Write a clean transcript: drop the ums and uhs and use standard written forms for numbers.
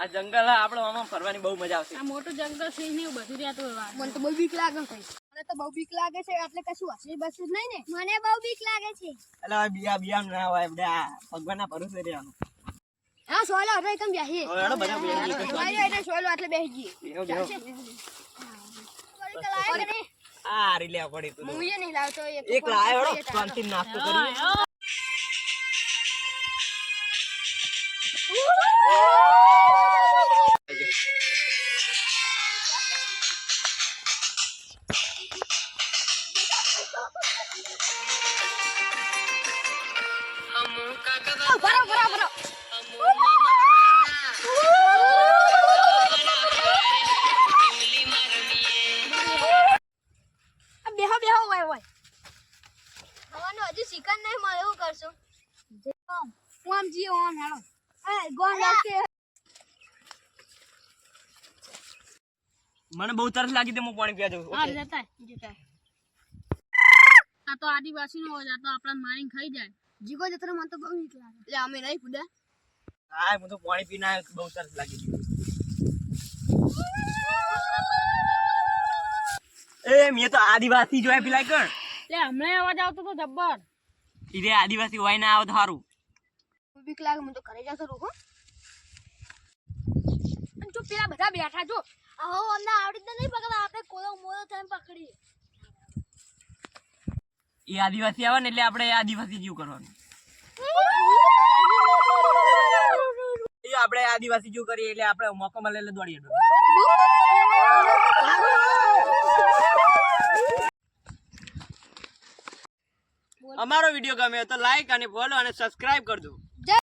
આ જંગલ આપણે આમાં ફરવાની બહુ મજા આવશે. આ મોટું જંગલ છે ને બધું રહેતું હોય. મને તો બહુ બીક લાગે છે. મને તો બહુ બીક લાગે છે એટલે કશું હશે બસ જ નહીં ને. મને બહુ બીક લાગે છે. એટલે બિયા ના હોય આપણે આ ભગવાનના ભરોસે રહેવાનું. હા સોયલો એટલે એકદમ બેહી. હવે હેડો બધા બેસી સોયલો એટલે સોયલો એટલે બેહી ગઈ. આ રી લેવા પડી તું. હું એ નહીં લાવતો એક લાયો હેડો શાંતિ નાસ્તો કરી. બરાબર બેહો બેહો ઓય ઓય હવાનો હજી શિકાર નહીં મળે એવું કરશું ઓમ જી ઓમ હેડો એ ગોન લાગે મને બહુ તરસ લાગી તે હું પાણી પીવા જાઉં. હા જતા આ તો આદિવાસી નો હોય, આ તો આપણા મારીને ખાઈ જાય. જીગો જતરો મને તો બહુ બીક લાગે એટલે અમે નહીં કુદા હા હું તો પાણી પીને આવ્યો, બહુ તરસ લાગી. એ મેં તો આદિવાસી જોયા પેલા કણ એટલે હમણાં અવાજ આવતો તો જબ્બર. ઈરે આદિવાસી હોય ના આવે તો સારું. બીક લાગે મને તો ઘરે જતો રહું હો. અને જો પેલા બધા બેઠા જો આવો અમને આવડી તો નહીં પકડા આપણે કોલો મોલો થઈને પકડી. એ આદિવાસી આવે ને એટલે આપણે આદિવાસી જેવું કરવાનું. એ આપણે આદિવાસી જેવું કરીએ એટલે આપણે મોકો મળે એટલે દોડીએ. અમારો વિડીયો ગમ્યો તો લાઈક અને ફોલો અને સબસ્ક્રાઇબ કરજો.